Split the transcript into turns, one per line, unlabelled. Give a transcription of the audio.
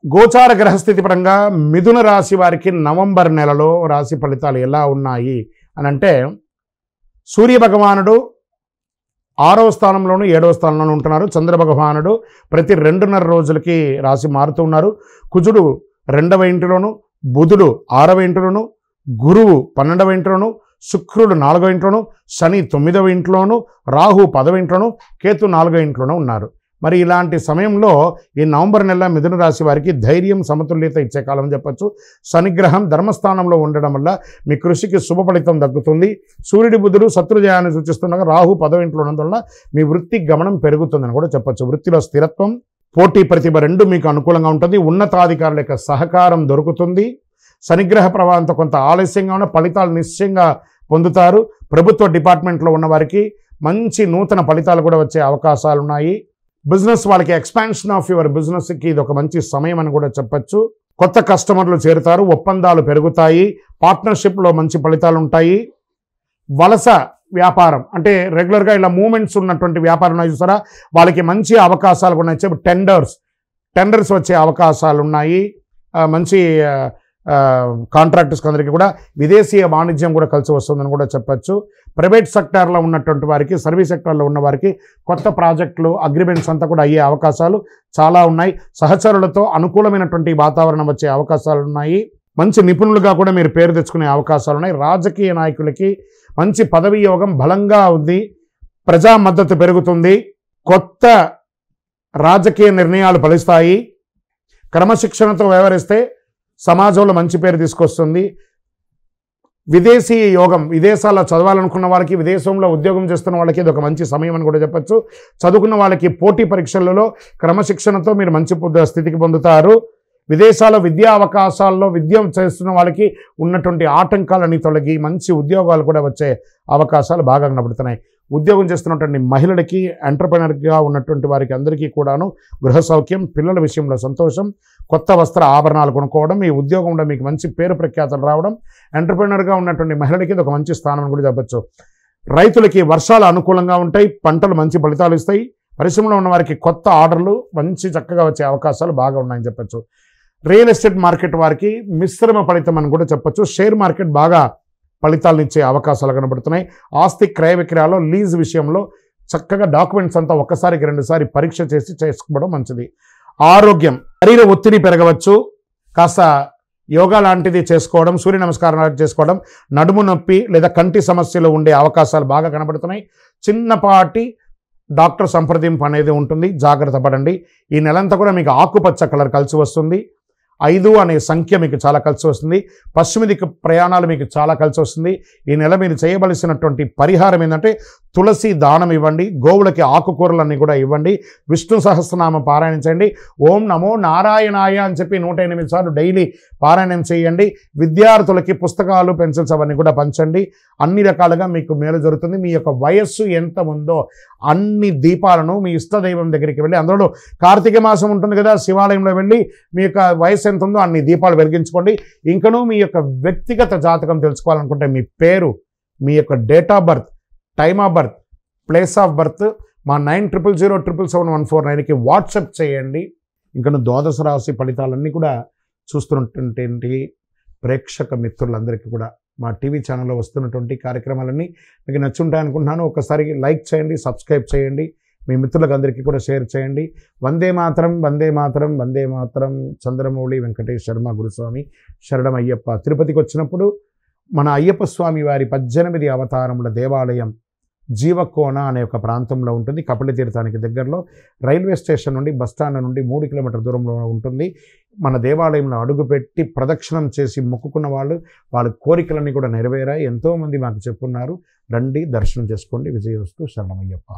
గోచార గ్రహస్థితి పరంగా మిథున రాశి వారికి నవంబర్ నెలలో రాశి ఫలితాలు ఎలా ఉన్నాయి అని అంటే, సూర్య భగవానుడు 6వ స్థానంలోను 7వ స్థానంలోనూ ఉంటున్నారు. చంద్ర భగవానుడు ప్రతి 2.5 రోజులకి రాశి మారుతూ ఉన్నారు. కుజుడు 2వ ఇంటిలోను, బుధుడు 6వ ఇంటిలోను, గురువు 12వ ఇంట్లోను, శుక్రుడు 4వ ఇంట్లోను, శని 9వ ఇంట్లోను, రాహు 10వ ఇంట్లోను, కేతు 4వ ఇంట్లోనూ ఉన్నారు. మరి ఇలాంటి సమయంలో ఈ నవంబర్ నెల మిథున రాశి వారికి ధైర్యం, సమతుల్యత ఇచ్చే కాలం చెప్పచ్చు. శనిగ్రహం ధర్మస్థానంలో ఉండడం వల్ల మీ కృషికి శుభ ఫలితం దక్కుతుంది. సూర్యుడి బుధుడు శత్రుజయాన్ని సూచిస్తుండగా రాహు 10వ ఇంట్లో ఉన్నందువల్ల మీ వృత్తి గమనం పెరుగుతుందని కూడా చెప్పచ్చు. వృత్తిలో స్థిరత్వం, పోటీ ప్రతిభ రెండు మీకు అనుకూలంగా ఉంటుంది. ఉన్నతాధికారుల యొక్క సహకారం దొరుకుతుంది. శనిగ్రహ ప్రభావంతో కొంత ఆలస్యంగా ఉన్న ఫలితాలు నిశ్చయంగా పొందుతారు. ప్రభుత్వ డిపార్ట్మెంట్లో ఉన్న వారికి మంచి నూతన ఫలితాలు కూడా వచ్చే అవకాశాలు ఉన్నాయి. బిజినెస్ వాళ్ళకి ఎక్స్పాన్షన్ ఆఫ్ యువర్ బిజినెస్కి ఇది ఒక మంచి సమయం అని కూడా చెప్పచ్చు. కొత్త కస్టమర్లు చేరుతారు, ఒప్పందాలు పెరుగుతాయి, పార్ట్నర్షిప్లో మంచి ఫలితాలు ఉంటాయి. వలస వ్యాపారం అంటే రెగ్యులర్గా ఇలా మూమెంట్స్ ఉన్నటువంటి వ్యాపారం చూసారా, వాళ్ళకి మంచి అవకాశాలు కూడా ఉన్నాయి. టెండర్స్ వచ్చే అవకాశాలు ఉన్నాయి. మంచి కాంట్రాక్టర్స్ అందరికీ కూడా విదేశీయ వాణిజ్యం కూడా కలిసి వస్తుందని కూడా చెప్పచ్చు. ప్రైవేట్ సెక్టార్లో ఉన్నటువంటి వారికి, సర్వీస్ సెక్టార్లో ఉన్న వారికి కొత్త ప్రాజెక్టులు, అగ్రిమెంట్స్ అంతా కూడా అయ్యే అవకాశాలు చాలా ఉన్నాయి. సహచరులతో అనుకూలమైనటువంటి వాతావరణం వచ్చే అవకాశాలు ఉన్నాయి. మంచి నిపుణులుగా కూడా మీరు పేరు తెచ్చుకునే అవకాశాలు ఉన్నాయి. రాజకీయ నాయకులకి మంచి పదవి యోగం బలంగా ఉంది. ప్రజా మద్దతు పెరుగుతుంది. కొత్త రాజకీయ నిర్ణయాలు ఫలిస్తాయి. క్రమశిక్షణతో వ్యవహరిస్తే సమాజంలో మంచి పేరు తీసుకొస్తుంది. విదేశీ యోగం, విదేశాల్లో చదవాలనుకున్న వాళ్ళకి, విదేశంలో ఉద్యోగం చేస్తున్న వాళ్ళకి ఇది ఒక మంచి సమయం అని కూడా చెప్పచ్చు. చదువుకున్న వాళ్ళకి పోటీ పరీక్షలలో క్రమశిక్షణతో మీరు మంచి స్థితికి పొందుతారు. విదేశాల విద్యా అవకాశాల్లో విద్య చేస్తున్న వాళ్ళకి ఉన్నటువంటి ఆటంకాలన్నీ తొలగి మంచి ఉద్యోగాలు కూడా వచ్చే అవకాశాలు బాగా కనబడుతున్నాయి. ఉద్యోగం చేస్తున్నటువంటి మహిళలకి, ఎంటర్ప్రెనర్గా ఉన్నటువంటి వారికి అందరికీ కూడాను గృహ సౌఖ్యం, పిల్లల విషయంలో సంతోషం, కొత్త వస్త్ర ఆభరణాలు కొనుక్కోవడం, ఈ ఉద్యోగంలో మీకు మంచి పేరు ప్రఖ్యాతలు రావడం, ఎంటర్ప్రెనర్గా ఉన్నటువంటి మహిళలకి ఇది ఒక మంచి స్థానం అని కూడా చెప్పచ్చు. రైతులకి వర్షాలు అనుకూలంగా ఉంటాయి, పంటలు మంచి ఫలితాలు ఇస్తాయి. పరిశ్రమలో ఉన్న వారికి కొత్త ఆర్డర్లు మంచి చక్కగా వచ్చే అవకాశాలు బాగా ఉన్నాయని చెప్పచ్చు. రియల్ ఎస్టేట్ మార్కెట్ వారికి మిశ్రమ ఫలితం అని కూడా చెప్పచ్చు. షేర్ మార్కెట్ బాగా ఫలితాలను ఇచ్చే అవకాశాలు కనబడుతున్నాయి. ఆస్తి క్రయ విక్రయాల్లో, లీజ్ విషయంలో చక్కగా డాక్యుమెంట్స్ అంతా ఒక్కసారికి 2 సారి పరీక్ష చేసి చేసుకోవడం మంచిది. ఆరోగ్యం, శరీర ఒత్తిడి పెరగవచ్చు. కాస్త యోగా లాంటిది చేసుకోవడం, సూర్య నమస్కారం లాంటివి చేసుకోవడం, నడుము నొప్పి లేదా కంటి సమస్యలు ఉండే అవకాశాలు బాగా కనబడుతున్నాయి. చిన్నపాటి డాక్టర్ సంప్రదింపు అనేది ఉంటుంది, జాగ్రత్త పడండి. ఈ నెలంతా కూడా మీకు ఆకుపచ్చ కలర్ కలిసి వస్తుంది. 5 అనే సంఖ్య మీకు చాలా కలిసి వస్తుంది. పశ్చిమ దిక్కు ప్రయాణాలు మీకు చాలా కలిసి వస్తుంది. ఈ నెల మీరు చేయవలసినటువంటి పరిహారం ఏంటంటే తులసి దానం ఇవ్వండి, గోవులకి ఆకుకూరలన్నీ కూడా ఇవ్వండి, విష్ణు సహస్రనామ పారాయణం చేయండి, ఓం నమో నారాయణాయ అని చెప్పి 108 సార్లు డైలీ పారాయణం చేయండి. విద్యార్థులకి పుస్తకాలు, పెన్సిల్స్ అవన్నీ కూడా పంచండి. అన్ని రకాలుగా మీకు మేలు జరుగుతుంది. మీ యొక్క వయస్సు ఎంత ఉందో అన్ని దీపాలను మీ ఇష్టదైవం దగ్గరికి వెళ్ళి, అందులో కార్తీక మాసం ఉంటుంది కదా, శివాలయంలో వెళ్ళి మీ యొక్క వయసు ఎంత ఉందో అన్ని దీపాలు వెలిగించుకోండి. ఇంకనూ మీ యొక్క వ్యక్తిగత జాతకం తెలుసుకోవాలనుకుంటే మీ పేరు, మీ యొక్క date of birth, time of birth, place of birth మా 9000077149కి వాట్సాప్ చేయండి. ఇంకనూ ద్వాదశ రాశి ఫలితాలన్నీ కూడా చూస్తున్నటువంటి ప్రేక్షక మిత్రులందరికీ కూడా మా టీవీ ఛానల్లో వస్తున్నటువంటి కార్యక్రమాలన్నీ మీకు నచ్చుంటాయి అనుకుంటున్నాను. ఒకసారి లైక్ చేయండి, సబ్స్క్రైబ్ చేయండి, మీ మిత్రులకు అందరికీ కూడా షేర్ చేయండి. వందే మాతరం, వందే మాతరం, వందే మాతరం. చంద్రమౌళి వెంకటేష్ శర్మ గురుస్వామి శరణం అయ్యప్ప. తిరుపతికి వచ్చినప్పుడు మన అయ్యప్ప స్వామి వారి 18 అవతారముల దేవాలయం జీవకోన అనే ఒక ప్రాంతంలో ఉంటుంది. కపిల తీర్థానికి దగ్గరలో రైల్వే స్టేషన్ నుండి, బస్టాండ్ నుండి 3 కిలోమీటర్ల దూరంలో ఉంటుంది. మన దేవాలయంలో అడుగుపెట్టి ప్రదక్షిణం చేసి మొక్కుకున్న వాళ్ళ కోరికలన్నీ కూడా నెరవేరాయి. ఎంతోమంది మాకు చెప్పున్నారు. రండి, దర్శనం చేసుకోండి. విజయవస్తు. శరణమయ్యప్ప.